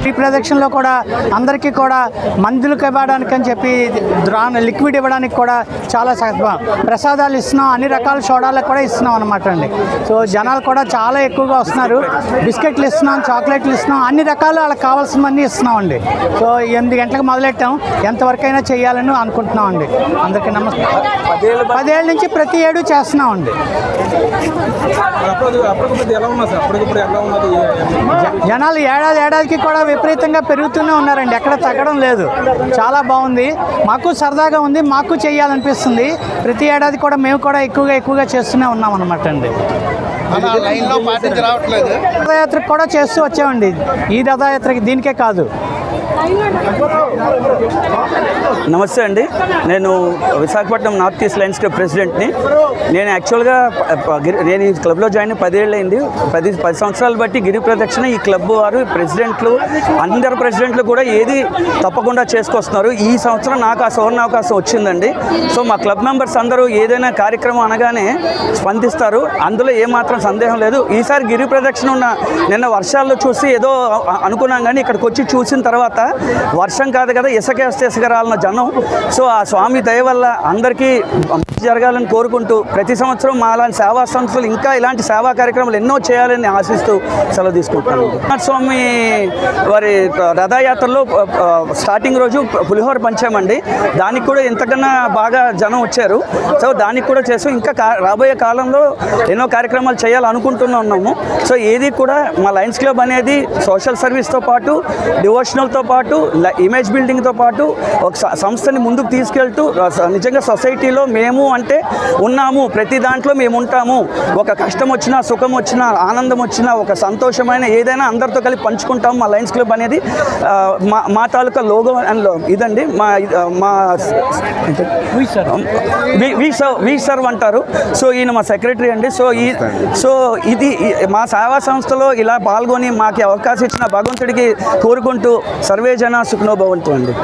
ఈ ప్రదక్షిణలో కూడా అందరికీ కూడా మందులకు ఇవ్వడానికి అని చెప్పి లిక్విడ్ ఇవ్వడానికి కూడా చాలా ప్రసాదాలు ఇస్తున్నాం, అన్ని రకాల సోడాలకు కూడా ఇస్తున్నాం అనమాట అండి. సో జనాలు కూడా చాలా ఎక్కువగా వస్తున్నారు. బిస్కెట్లు ఇస్తున్నాం, చాక్లెట్లు ఇస్తున్నాం, అన్ని రకాలు వాళ్ళకి కావాల్సినవన్నీ ఇస్తున్నాం అండి. సో 8 గంటలకు మొదలెట్టాం, ఎంతవరకైనా చేయాలని అనుకుంటున్నాం అండి. అందరికీ నమస్కారం. 10 ఏళ్ళ నుంచి ప్రతి ఏడు చేస్తున్నాం అండి. జనాలు ఏడాదికి కూడా విపరీతంగా పెరుగుతూనే ఉన్నారండి, ఎక్కడ తగ్గడం లేదు. చాలా బాగుంది, మాకు సరదాగా ఉంది, మాకు చేయాలనిపిస్తుంది. ప్రతి ఏడాది కూడా మేము కూడా ఎక్కువగా చేస్తూనే ఉన్నాం అనమాట అండి. రథయాత్రకు కూడా చేస్తూ వచ్చామండి. ఈ రథయాత్రకి దీనికే కాదు. నమస్తే అండి, నేను Visakhapatnam north east lions club ప్రెసిడెంట్ని. నేను యాక్చువల్గా నేను ఈ క్లబ్లో జాయిన్ 10 ఏళ్ళు అయింది. 10 సంవత్సరాలు బట్టి గిరి ప్రదక్షిణ ఈ క్లబ్ వారు ప్రెసిడెంట్లు అందరు ప్రెసిడెంట్లు కూడా ఏది తప్పకుండా చేసుకొస్తున్నారు. ఈ సంవత్సరం నాకు ఆ సువర్ణ అవకాశం వచ్చిందండి. సో మా క్లబ్ మెంబర్స్ అందరూ ఏదైనా కార్యక్రమం అనగానే స్పందిస్తారు, అందులో ఏమాత్రం సందేహం లేదు. ఈసారి గిరి ప్రదక్షిణ ఉన్న నిన్న వర్షాల్లో చూసి ఏదో అనుకున్నాం, కానీ ఇక్కడికి వచ్చి చూసిన తర్వాత వర్షం కాదు కదా, ఇసుకరాలన్న జనం. సో ఆ స్వామి దయ వల్ల అందరికీ జరగాలని కోరుకుంటూ ప్రతి సంవత్సరం మా అలాంటి సేవా సంస్థలు ఇంకా ఇలాంటి సేవా కార్యక్రమాలు ఎన్నో చేయాలని ఆశిస్తూ సెలవు తీసుకుంటాను. స్వామి వారి రథయాత్రలో స్టార్టింగ్ రోజు పులిహోర పంచామండి. దానికి కూడా ఇంతకన్నా బాగా జనం వచ్చారు. సో దానికి కూడా చేస్తూ ఇంకా రాబోయే కాలంలో ఎన్నో కార్యక్రమాలు చేయాలనుకుంటున్నాము. సో ఏది కూడా మా లయన్స్ క్లబ్ అనేది సోషల్ సర్వీస్తో పాటు, డివోషనల్తో పాటు, ఇమేజ్ బిల్డింగ్తో పాటు ఒక సంస్థని ముందుకు తీసుకెళ్తూ నిజంగా సొసైటీలో మేము అంటే ఉన్నాము, ప్రతి దాంట్లో మేము ఉంటాము. ఒక కష్టం వచ్చినా, సుఖం వచ్చినా, ఆనందం వచ్చినా, ఒక సంతోషమైన ఏదైనా అందరితో కలిపి పంచుకుంటాము. మా లయన్స్ క్లబ్ అనేది మా తాలూకా లోగో అండ్ ఇదండి. మా వి సర్వ్ అంటారు. సో ఈయన మా సెక్రటరీ అండి. సో ఇది మా సేవా సంస్థలో ఇలా పాల్గొని మాకు అవకాశం ఇచ్చిన భగవంతుడికి కోరుకుంటూ సర్వే జన సుఖనో భవంతు అండి.